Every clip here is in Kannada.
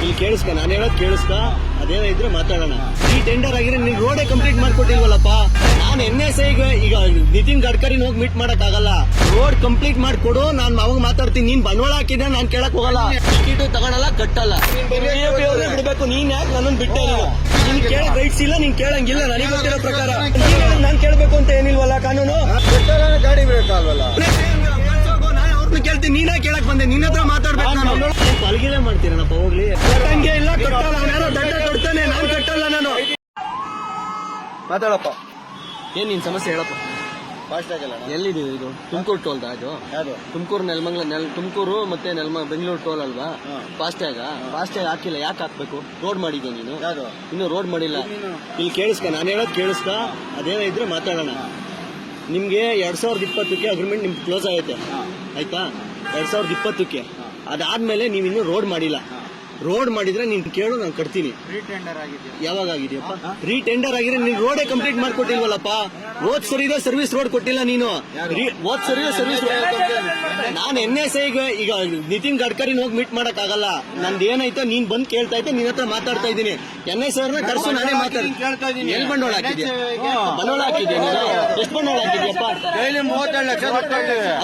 ಇಲ್ಲಿ ಕೇಳಿಸ್ಕ, ನಾನು ಹೇಳೋದು ಕೇಳಿಸ್ಕ, ಅದೇನೋ ಇದ್ರೆ ಮಾತಾಡೋಣ. ಈ ಟೆಂಡರ್ ಆಗಿರೋ ನೀನ್ ರೋಡೇ ಕಂಪ್ಲೀಟ್ ಮಾಡ್ಕೊಟ್ಟಿಲ್ವಲ್ಲಪ್ಪ. ನಾನು NSA ಈಗ ನಿತಿನ್ ಗಡ್ಕರಿ ಹೋಗಿ ಮೀಟ್ ಮಾಡಕ್ ಆಗಲ್ಲ. ರೋಡ್ ಕಂಪ್ಲೀಟ್ ಮಾಡ್ಕೊಡು, ನಾನು ಅವಾಗ ಮಾತಾಡ್ತೀನಿ. ನೀನ್ ಬಂಡವಾಳ ಹಾಕಿದ್ರೆ ನಾನು ಕೇಳಕ್ ಹೋಗಲ್ಲ. ಟಿಕೆಟ್ ತಗೊಳಲ್ಲ, ಕಟ್ಟಲ್ಲ. ಬಿಡ್ಬೇಕು. ನೀನ್ ಯಾಕೆ ನನ್ನನ್ನು ಬಿಟ್ಟೆ? ನೀನ್ ಕೇಳಕ್ ರೈಟ್ಸ್ ಇಲ್ಲ, ನೀನ್ ಕೇಳಂಗಿಲ್ಲ. ನನಗೆ ಗೊತ್ತಿರೋ ಪ್ರಕಾರ ನಾನ್ ಕೇಳ್ಬೇಕು ಅಂತ ಏನಿಲ್ವಲ್ಲ ಕಾನೂನು. ಗಾಡಿ ಬೇಕಲ್ವಲ್ಲ, ಅವ್ರನ್ನ ಕೇಳ್ತೀನಿ. ನೀನೇ ಕೇಳಕ್ ಬಂದೆ, ನಿನ್ನ ಹತ್ರ ಮಾತಾಡ್ಬೇಕು. ನಾನು ಪಲ್ಗಿಲೆ ಮಾಡ್ತೀನಪ್ಪ. ಹೋಗ್ಲಿ, ಕಟ್ಟಂಗೆ ಇಲ್ಲ, ಕಟ್ಟಲ್ಲ. ನಾನು ದಂಡ ಕೊಡ್ತೇನೆ, ನಾನು ಕಟ್ಟಲ್ಲ. ನಾನು ಮಾತಾಡಪ್ಪ. ಏನ್ ನಿನ್ ಸಮಸ್ಯೆ ಹೇಳಪ್ಪ. ಫಾಸ್ಟ್ ಆಗಲ್ಲ. ಎಲ್ಲಿದೆ ಇದು? ತುಮಕೂರು ಟೋಲ್ ಅದು? ತುಮಕೂರು ತುಮಕೂರು ಮತ್ತೆ ಬೆಂಗಳೂರು ಟೋಲ್ ಅಲ್ವಾ? ಫಾಸ್ಟ್ಯಾಗ್ ಹಾಕಿಲ್ಲ. ಯಾಕೆ ಹಾಕ್ಬೇಕು? ರೋಡ್ ಮಾಡಿದ್ಯಾ ನೀನು? ಇನ್ನು ರೋಡ್ ಮಾಡಿಲ್ಲ. ಇಲ್ಲಿ ಕೇಳಿಸ್ಕ, ನಾನು ಹೇಳೋದು ಕೇಳಿಸ್ಕ, ಅದೇನೋ ಇದ್ರೆ ಮಾತಾಡೋಣ. ನಿಮ್ಗೆ 2020ಕ್ಕೆ ಅಗ್ರಿಮೆಂಟ್ ನಿಮ್ಗೆ ಕ್ಲೋಸ್ ಆಗೈತೆ, ಆಯ್ತಾ? 2020ಕ್ಕೆ. ಅದಾದ್ಮೇಲೆ ನೀವು ಇನ್ನೂ ರೋಡ್ ಮಾಡಿಲ್ಲ. ರೋಡ್ ಮಾಡಿದ್ರೆ ನೀನ್ ಕೇಳು, ನಾನು ಕಟ್ತೀನಿ. ಯಾವಾಗ ಆಗಿದೆಯಪ್ಪ? ರೀಟೆಂಡರ್ ಆಗಿದ್ರೆ ನೀನ್ ರೋಡೇ ಕಂಪ್ಲೀಟ್ ಮಾಡ್ಕೊಟ್ಟಿಲ್ವಲ್ಲಪ್ಪ. ಹೋದ್ ಸರಿ ಸರ್ವಿಸ್ ರೋಡ್ ಕೊಟ್ಟಿಲ್ಲ ನೀನು. ಹೋದ್ ಸರಿ ಸರ್ವಿಸ್ ನಾನು NSA ಈಗ ನಿತಿನ್ ಗಡ್ಕರಿ ಹೋಗಿ ಮೀಟ್ ಮಾಡಕ್ ಆಗಲ್ಲ. ನಂದು ಏನೈತೆ ನೀನ್ ಬಂದ್ ಕೇಳ್ತಾ ಇದ್ದೆ, ನಿನ್ನ ಹತ್ರ ಮಾತಾಡ್ತಾ ಇದ್ದೀನಿ. NSA ಅವ್ರನ್ನ ಕರ್ಸು, ನಾನೇ ಮಾತಾಡ್ತೀನಿ. ಎಲ್ಲಿ ಬಂಡವಾಳ ಹಾಕಿದ್ಯಾ? ಬಂಡವಾಳ ಹಾಕಿದ್ಯಾ ನೀನು? ಎಷ್ಟು ಬಂಡವಾಳ ಹಾಕಿದ್ಯಪ್ಪ? 37 ಲಕ್ಷ.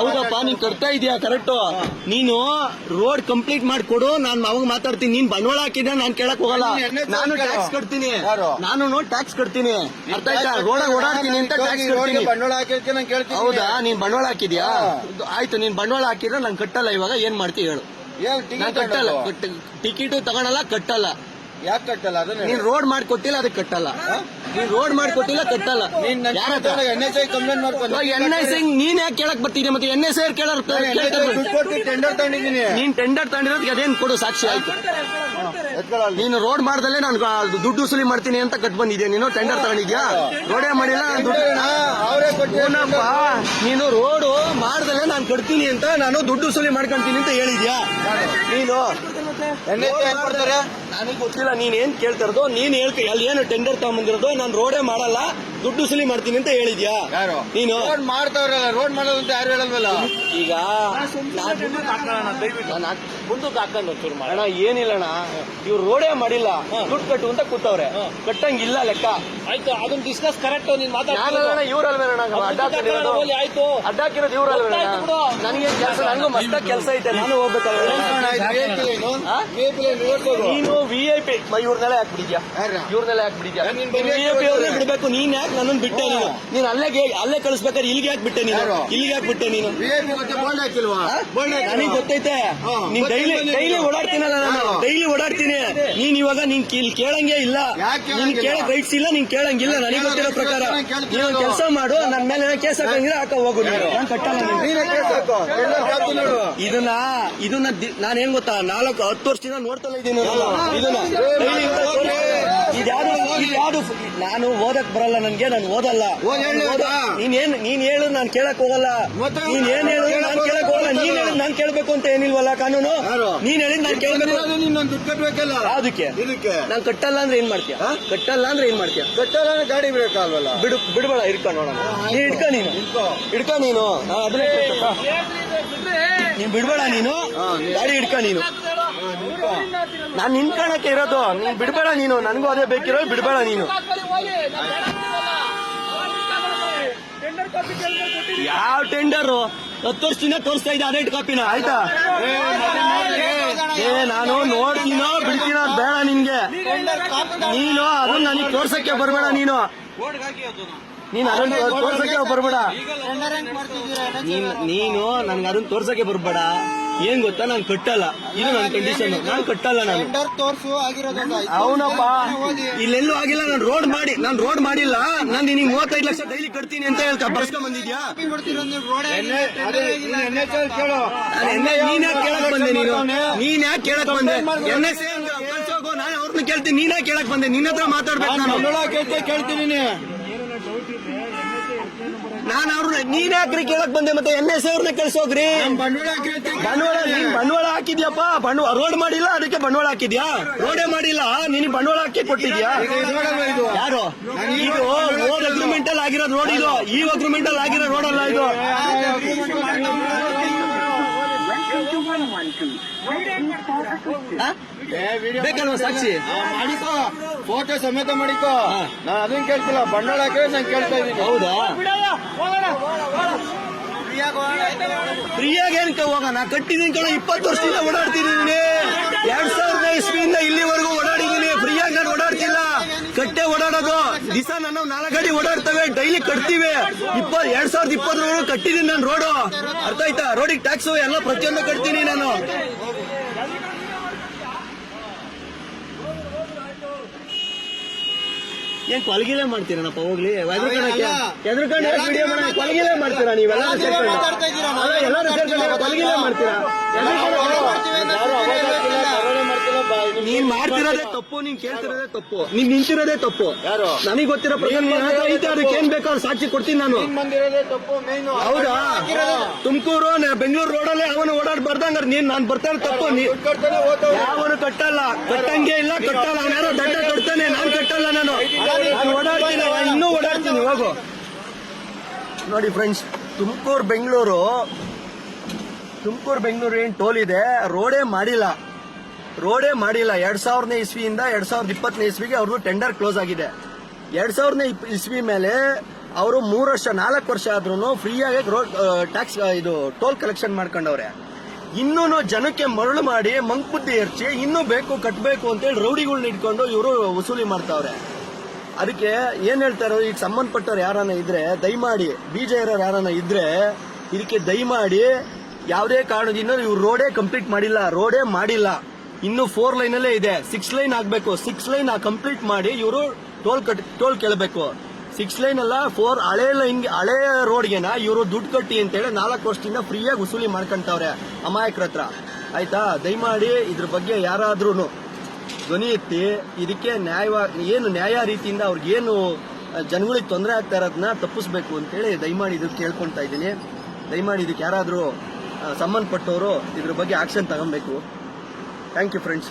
ಹೌದಪ್ಪ, ನೀನ್ ಕಟ್ತಾ ಇದೀಯಾ ಕರೆಕ್ಟ್. ನೀನು ರೋಡ್ ಕಂಪ್ಲೀಟ್ ಮಾಡ್ಕೊಡು, ನಾನು ಅವಾಗ ಮಾತಾಡ್ತೀನಿ. ನೀನ್ ಬಂಡವಾಳ ಹಾಕಿದ್ರೆ ನಾನು ಕೇಳಕ್ ಹೋಗಲ್ಲ. ನಾನು ಟ್ಯಾಕ್ಸ್ ಕಟ್ತೀನಿ. ನಾನು ಟ್ಯಾಕ್ಸ್ ಕಟ್ತೀನಿ. ಅರ್ಥ ಆಯ್ತಾ? ರೋಡ್ ಓಡಾಡ್ತೀನಿ ಅಂತ ಟ್ಯಾಕ್ಸ್ ಕಟ್ತೀನಿ. ಬಂಡವಾಳ ಹಾಕಿರ್ತೀನಿ, ನಾನು ಕೇಳ್ತೀನಿ. ಹೌದಾ? ನೀನ್ ಬಂಡವಾಳ ಹಾಕಿದ್ಯಾ? ಆಯ್ತು, ನೀನ್ ಬಂಡವಾಳ ಹಾಕಿದ್ರೆ ನಾನು ಕಟ್ಟಲ್ಲ. ಇವಾಗ ಏನ್ ಮಾಡ್ತಿ ಹೇಳು? ನಾನು ಕಟ್ಟಲ್ಲ. ಟಿಕೆಟ್ ತಗೊಳಲ್ಲ, ಕಟ್ಟಲ್ಲ. ಯಾಕೆ ಕಟ್ಟಲ್ಲ? ಅದನ್ನ ನೀನ್ ರೋಡ್ ಮಾಡ್ಕೊಟ್ಟಿಲ್ಲ, ಅದಕ್ಕೆ ಕಟ್ಟಲ್ಲ. ನೀನ್ ರೋಡ್ ಮಾಡ್ಕೊಟ್ಟಿಲ್ಲ, ಕಟ್ಟಲ್ಲ. NSA ಕಂಪ್ಲೇಂಟ್ ಮಾಡ್ಕೊಂಡು NSA ನೀನ್ ಯಾಕೆ ಕೇಳಕ್ ಬರ್ತೀನಿ? ಮತ್ತೆ NSA ಟೆಂಡರ್ ತಗೊಂಡಿದ್ದೀನಿ. ನೀನ್ ಟೆಂಡರ್ ತಗೊಂಡಿರೋದಕ್ಕೆ ಅದೇನ್ ಕೊಡು ಸಾಕ್ಷಿ? ಆಯ್ತು, ನೀನು ರೋಡ್ ಮಾಡ್ದಲ್ಲೇ ನಾನು ದುಡ್ಡು ವಸೂಲಿ ಮಾಡ್ತೀನಿ ಅಂತ ಕಟ್ ಬಂದಿದ್ಯಾ? ನೀನು ಟೆಂಡರ್ ತಗೊಂಡಿದ್ಯಾ? ರೋಡೇ ಮಾಡಿಲ್ಲ, ನೀನು ರೋಡು ಮಾಡ್ದಲ್ಲೇ ನಾನು ಕಟ್ತೀನಿ ಅಂತ ನಾನು ದುಡ್ಡು ವಸೂಲಿ ಮಾಡ್ಕೊಂತೀನಿ ಅಂತ ಹೇಳಿದ್ಯಾ ನೀನು? ನನಗೆ ಗೊತ್ತಿಲ್ಲ ನೀನ್ ಏನ್ ಕೇಳ್ತಿರೋದು. ನೀನ್ ಹೇಳ್ತಿ ಅಲ್ಲಿ ಏನು ಟೆಂಡರ್ ತಗೊಂಬಂದಿರೋದು. ನಾನು ರೋಡೇ ಮಾಡಲ್ಲ, ದುಡ್ಡು ವಸೂಲಿ ಮಾಡ್ತೀನಿ ಅಂತ ಹೇಳಿದ್ಯಾ ನೀನು? ರೋಡ್ ಮಾಡ್ತಾವ್ರಲ್ಲ, ರೋಡ್ ಮಾಡೋದು ಅಂತ ಯಾರು ಹೇಳಲ್ವಲ್ಲ. ಈಗ ಮುಂದಕ್ಕೆ ಹಾಕೊಂಡು ಚೂರು ಮಾಡೋಣ. ಏನಿಲ್ಲಣ್ಣ, ಇವ್ರು ರೋಡೇ ಮಾಡಿಲ್ಲ, ದುಡ್ಡು ಕಟ್ಟು ಅಂತ ಕೂತವ್ರೆ. ಕಟ್ಟಂಗಿಲ್ಲ ಲೆಕ್ಕ. ಆಯ್ತು, ಅದನ್ನ ಡಿಸ್ಕಸ್ ಕರೆಕ್ಟ್. ನೀನ್ ಮಾತಾಡೋಣ. ಇವ್ರಲ್ವೇನಣ್ಣ ಆಯ್ತು, ಅಡ್ಡಾಕಿರೋದು ಇವ್ರಲ್ವೇ? ನನಗೆ ಕೆಲಸ, ನನಗೂ ಮಸ್ತ ಕೆಲಸ ಐತೆ. ನಾನು ಹೋಗ್ಬೇಕಲ್ಲ. ನೀನು VIP ಇವ್ರನ್ನೆಲ್ಲ ಯಾಕೆ ಬಿಡಿದ್ಯಾ? ಇವ್ರನ್ನೆಲ್ಲ ಯಾಕೆ ಬಿಡಿದ್ಯಾ? VIP ಅವ್ರನ್ನೇ ಬಿಡ್ಬೇಕು. ನೀನ್ ಯಾಕೆ ನನ್ನನ್ನು ಬಿಟ್ಟೆ? ನೀನು ಅಲ್ಲೇ ಕಳಿಸ್ಬೇಕಾದ್ರೆ ಇಲ್ಲಿಗೆ ಯಾಕೆ ಬಿಟ್ಟೆ? ನೀನು ಇಲ್ಲಿಗೆ ಯಾಕೆ ಬಿಟ್ಟೆ? ನೀನು ನನಗೆ ಗೊತ್ತೈತೆ. ನೀನ್ ಡೈಲಿ ಓಡಾಡ್ತೀನಲ್ಲ, ನಾನು ಡೈಲಿ ಓಡಾಡ್ತೀನಿ. ನೀನ್ ಇವಾಗ ನೀನ್ ಕೇಳಂಗೇ ಇಲ್ಲ. ನೀನ್ ಕೇಳಕ್ ರೈಟ್ಸ್ ಇಲ್ಲ, ನೀನ್ ಕೇಳಂಗಿಲ್ಲ. ನನಗೆ ಗೊತ್ತಿರೋ ಪ್ರಕಾರ ನೀನು ಕೆಲಸ ಮಾಡು. ನನ್ನ ಮೇಲೆ ಕೇಸ್ ಹಾಕಂಗಿದ್ರೆ ಹಾಕ ಹೋಗು. ನಾನು ಕಟ್ಟಲ್ಲ. ಇದನ್ನ ನಾನು ಏನ್ ಗೊತ್ತಾ, 10 ವರ್ಷದಿಂದ ನೋಡ್ತಲ್ಲ ಇದ್ದೀನಿ. ಇದ್ಯಾವುದು ನಾನು ಓದಕ್ ಬರಲ್ಲ. ನನ್ಗೆ ನಾನು ಓದಲ್ಲ. ನೀನ್ ಹೇಳು, ನಾನು ಕೇಳಕ್ ಹೋಗಲ್ಲ. ನೀನ್ ಏನ್ ಹೇಳು, ನಾನು ಕೇಳಕ್ ಹೋಗಲ್ಲ. ನೀನ್ ಹೇಳಿದ್ ನಾನು ಕೇಳ್ಬೇಕು ಅಂತ ಏನಿಲ್ವಲ್ಲ ಕಾನೂನು. ನೀನ್ ಹೇಳಿದ್ ನಾನು ಕೇಳ್ಬೇಕು. ಅದಕ್ಕೆ ನಾನು ಕಟ್ಟಲ್ಲ ಅಂದ್ರೆ ಏನ್ ಮಾಡ್ತೀಯ? ಕಟ್ಟಲ್ಲ ಅಂದ್ರೆ ಏನ್ ಮಾಡ್ತೀಯ? ಕಟ್ಟಲ್ಲ ಅಂದ್ರೆ ಗಾಡಿ ಬೇಕಲ್ವಲ್ಲ. ಬಿಡ್ಬೇಡ, ಇಡ್ಕೊ ನೋಡೋಣ. ನೀನ್ ಇಡ್ಕ ನೀನು ಅದನ್ನೇ ನೀನ್ ಬಿಡ್ಬೇಡ. ನೀನು ಗಾಡಿ ಇಡ್ಕ. ನೀನು ನಾನ್ ನಿನ್ಕಣಕ್ಕೆ ಇರೋದು. ನೀನ್ ಬಿಡ್ಬೇಡ. ನೀನು ನನಗೂ ಅದೇ ಬೇಕಿರೋ. ಬಿಡ್ಬೇಡ ನೀನು. ಯಾವ ಟೆಂಡರ್? 10 ವರ್ಷದಿಂದ ತೋರಿಸ್ತಾ ಇದ್ದೆ ಅದೇ ಕಾಪಿನ. ಆಯ್ತಾ? ನಾನು ನೋಡ್ತೀನೋ ಬಿಡ್ತೀನೋ ಬೇಡ ನಿನ್ಗೆ. ನೀನು ಅದನ್ನ ನನಗೆ ತೋರ್ಸಕ್ಕೆ ಬರ್ಬೇಡ. ನೀನು ಅದನ್ನ ತೋರ್ಸಕ್ಕೆ ಬರ್ಬೇಡ. ನೀನು ನನ್ಗೆ ಅದನ್ನ ತೋರ್ಸಕ್ಕೆ ಬರ್ಬೇಡ. ಏನ್ ಗೊತ್ತಾ, ನಾನು ಕಟ್ಟಲ್ಲ. ಇದು ನನ್ನ ಕಂಡೀಷನ್. ನಾನು ಕಟ್ಟಲ್ಲ. ನಾನು ಅವನಪ್ಪ ಇಲ್ಲೆಲ್ಲೂ ಆಗಿಲ್ಲ. ನಾನು ರೋಡ್ ಮಾಡಿಲ್ಲ. ನಾನು ನಿನಗೆ 35 ಲಕ್ಷ ಡೈಲಿ ಕಟ್ತೀನಿ ಅಂತ ಹೇಳ್ತಾ ಬರ್ಸ್ಕೊಂಡ್ ಬಂದಿದ್ಯಾ? ನೀನ್ ಯಾಕೆ ಕೇಳಕ್ ಬಂದೆ? ನೀನ್ ಯಾಕೆ ಕೇಳಕ್ ಬಂದೆ? NSA ನಾನು ಅವ್ರನ್ನ ಕೇಳ್ತೀನಿ. ನೀನ್ ಯಾಕೆ ಕೇಳಕ್ ಬಂದೆ? ನಿನ್ನ ಹತ್ರ ಮಾತಾಡ್ಬೇಕು. ನಾನು ಕೇಳ್ತೀನಿ. ನಾನು ಅವ್ರನ್ನ ನೀನ್ ಯಾಕ್ರಿ ಕೇಳಕ್ ಬಂದೆ? ಮತ್ತೆ NSA ಅವ್ರನ್ನ ಕಳ್ಸೋಗ್ರಿ. ಬಂಡವಾಳ ಹಾಕಿದ್ಯಪ್ಪ. ರೋಡ್ ಮಾಡಿಲ್ಲ, ಅದಕ್ಕೆ ಬಂಡವಾಳ ಹಾಕಿದ್ಯಾ? ರೋಡೇ ಮಾಡಿಲ್ಲ, ನೀನು ಬಂಡವಾಳ ಹಾಕಿ ಕೊಟ್ಟಿದ್ಯಾ? ಯಾರು? ಇದು ಓದ್ ಅಗ್ರಿಮೆಂಟ್ ಅಲ್ಲಿ ಆಗಿರೋ ರೋಡ್. ಇದು ಈ ಅಗ್ರಿಮೆಂಟ್ ಅಲ್ಲಿ ಆಗಿರೋ ರೋಡ್ ಅಲ್ಲ ಇದು. ಬೇಕಲ್ವಾ ಸಾಕ್ಷಿ? ಮಾಡಿಕೋ, ಫೋಟೋ ಸಮೇತ ಮಾಡಿಕೋ. ನಾನು ಅದನ್ನ ಕೇಳ್ತಿಲ್ಲ, ಬಂಡವಾಳ ಹಾಕಿ ನಾನು ಕೇಳ್ತಾ ಇದ್ದೀನಿ. ಹೌದಾ? ಫ್ರೀಯಾಗಿ ಏನಕ್ಕೆ ಹೋಗೋಣ? ಕಟ್ಟಿದೀನಿ ಕಣ, 20 ವರ್ಷದಿಂದ ಓಡಾಡ್ತಿದ್ದೀನಿ. 2000 ಇಸ್ವಿಯಿಂದ ಇಲ್ಲಿವರೆಗೂ ಓಡಾಡಿದ್ದೀನಿ. ಫ್ರೀಯಾಗಿ ನಾನು ಓಡಾಡ್ತಿಲ್ಲ, ಕಟ್ಟೆ ಓಡಾಡೋದು. ದಿವಸ ನಾನು 4 ಗಾಡಿ ಓಡಾಡ್ತವೆ, ಡೈಲಿ ಕಟ್ತೀವಿ. 2020 ಕಟ್ಟಿದೀನಿ ನಾನು ರೋಡು. ಅರ್ಥ ಆಯ್ತಾ? ರೋಡಿಗೆ ಟ್ಯಾಕ್ಸು ಎಲ್ಲ ಪ್ರತಿಯೊಂದು ಕಟ್ತೀನಿ ನಾನು. ಏನ್ ಕೊಲಗಿಲೆ ಮಾಡ್ತೀರನಪ್ಪ? ಹೋಗ್ಲಿ, ಎದ್ರುಕೊಂಡು ವಿಡಿಯೋ ಮಾಡ ಕೊಲಗಿಲೆ ಮಾಡ್ತೀರಾ ನೀವೆಲ್ಲ? ಎಲ್ಲರೂ ಸೇರ್ಕೊಂಡು ಕೊಲಗಿಲೆ ಮಾಡ್ತೀರಾ? ನೀನ್ ಮಾಡ್ತಿರೋದೇ ತಪ್ಪು, ನೀನ್ ಕೇಳ್ತಿರೋದೇ ತಪ್ಪು, ನೀನ್ ನಿಂತಿರೋದೇ ತಪ್ಪು. ಯಾರು? ನನಗೆ ಗೊತ್ತಿರೋ ಪ್ರಕಾರ ಐತೆ, ಅದಕ್ಕೆ ಏನ್ ಬೇಕೋ ಅದು ಸಾಕ್ಷಿ ಕೊಡ್ತೀನಿ ನಾನು. ಬಂದಿರೋದೇ ತಪ್ಪು ಮೇನು. ಹೌದಾ? ತುಮಕೂರು ಬೆಂಗಳೂರು ರೋಡಲ್ಲಿ ಅವನು ಓಡಾಡ್ಬಾರ್ದಂಗಾರ ನೀನ್ ನಾನ್ ಬರ್ತಾ ಇರೋ ತಪ್ಪು. ಯಾವನು ಕಟ್ಟಲ್ಲ, ಕಟ್ಟಂಗೆ ಇಲ್ಲ, ಕಟ್ಟಲ್ಲ. ಅವನ ಯಾರೋ ದಂಡ ಕಟ್ತಾನೆ, ನಾನ್ ಕಟ್ಟಲ್ಲ. ನಾನು ಓಡಾಡ್ತೀನಿ, ಇನ್ನೂ ಓಡಾಡ್ತೀನಿ. ಹೋಗು. ನೋಡಿ ಫ್ರೆಂಡ್ಸ್, ತುಮಕೂರು ಬೆಂಗಳೂರು ಏನ್ ಟೋಲ್ ಇದೆ, ರೋಡೇ ಮಾಡಿಲ್ಲ. 2000 ಇಸ್ವಿಯಿಂದ 2020 ಇಸ್ವಿಗೆ ಅವ್ರದ್ದು ಟೆಂಡರ್ ಕ್ಲೋಸ್ ಆಗಿದೆ. 2000 ಇಸ್ವಿ ಮೇಲೆ ಅವರು 4 ವರ್ಷ ಆದ್ರೂ ಫ್ರೀಯಾಗಿ ರೋಡ್ ಟ್ಯಾಕ್ಸ್ ಇದು ಟೋಲ್ ಕಲೆಕ್ಷನ್ ಮಾಡ್ಕೊಂಡವ್ರೆ. ಇನ್ನೂ ಜನಕ್ಕೆ ಮರಳು ಮಾಡಿ ಮಂಕ್ಬುದ್ಧಿ ಎರ್ಚಿ ಇನ್ನೂ ಬೇಕು ಕಟ್ಟಬೇಕು ಅಂತೇಳಿ ರೌಡಿಗಳನ್ನ ಇಟ್ಕೊಂಡು ಇವರು ವಸೂಲಿ ಮಾಡ್ತಾವ್ರೆ. ಅದಕ್ಕೆ ಏನ್ ಹೇಳ್ತಾರೋ, ಈಗ ಸಂಬಂಧಪಟ್ಟವ್ರು ಯಾರನ್ನ ಇದ್ರೆ ದಯಮಾಡಿ, ಬೀಜ ಇರೋರು ಯಾರನ್ನ ಇದ್ರೆ ಇದಕ್ಕೆ ದಯಮಾಡಿ ಯಾವುದೇ ಕಾರಣದಿಂದ ಇವ್ರು ರೋಡೇ ಕಂಪ್ಲೀಟ್ ಮಾಡಿಲ್ಲ. ಇನ್ನು 4 ಲೈನಲ್ಲೇ ಇದೆ. 6 ಲೈನ್ ಆಗ್ಬೇಕು. 6 ಲೈನ್ ಕಂಪ್ಲೀಟ್ ಮಾಡಿ ಇವರು ಟೋಲ್ ಕೇಳಬೇಕು. 6 ಲೈನ್ ಅಲ್ಲ, 4 ಹಳೆ ರೋಡ್ಗೆನ ಇವರು ದುಡ್ಡು ಕಟ್ಟಿ ಅಂತೇಳಿ 4 ವರ್ಷದಿಂದ ಫ್ರೀಯಾಗಿ ವಸೂಲಿ ಮಾಡ್ಕೊಂತವ್ರೆ ಅಮಾಯಕರ ಹತ್ರ. ಆಯ್ತಾ? ದಯಮಾಡಿ ಇದ್ರ ಬಗ್ಗೆ ಯಾರಾದ್ರೂ ಧ್ವನಿ ಎತ್ತಿ ಇದಕ್ಕೆ ನ್ಯಾಯ ರೀತಿಯಿಂದ ಅವ್ರಿಗೇನು ಜನಗಳಿಗೆ ತೊಂದರೆ ಆಗ್ತಾ ಇರೋದನ್ನ ತಪ್ಪಿಸ್ಬೇಕು ಅಂತೇಳಿ ದಯಮಾಡಿ ಇದಕ್ಕೆ ಕೇಳ್ಕೊಂತಾ ಇದ್ದೀನಿ. ದಯಮಾಡಿ ಇದಕ್ಕೆ ಯಾರಾದ್ರೂ ಸಂಬಂಧಪಟ್ಟವರು ಇದ್ರ ಬಗ್ಗೆ ಆಕ್ಷನ್ ತಗೊಬೇಕು. Thank you friends.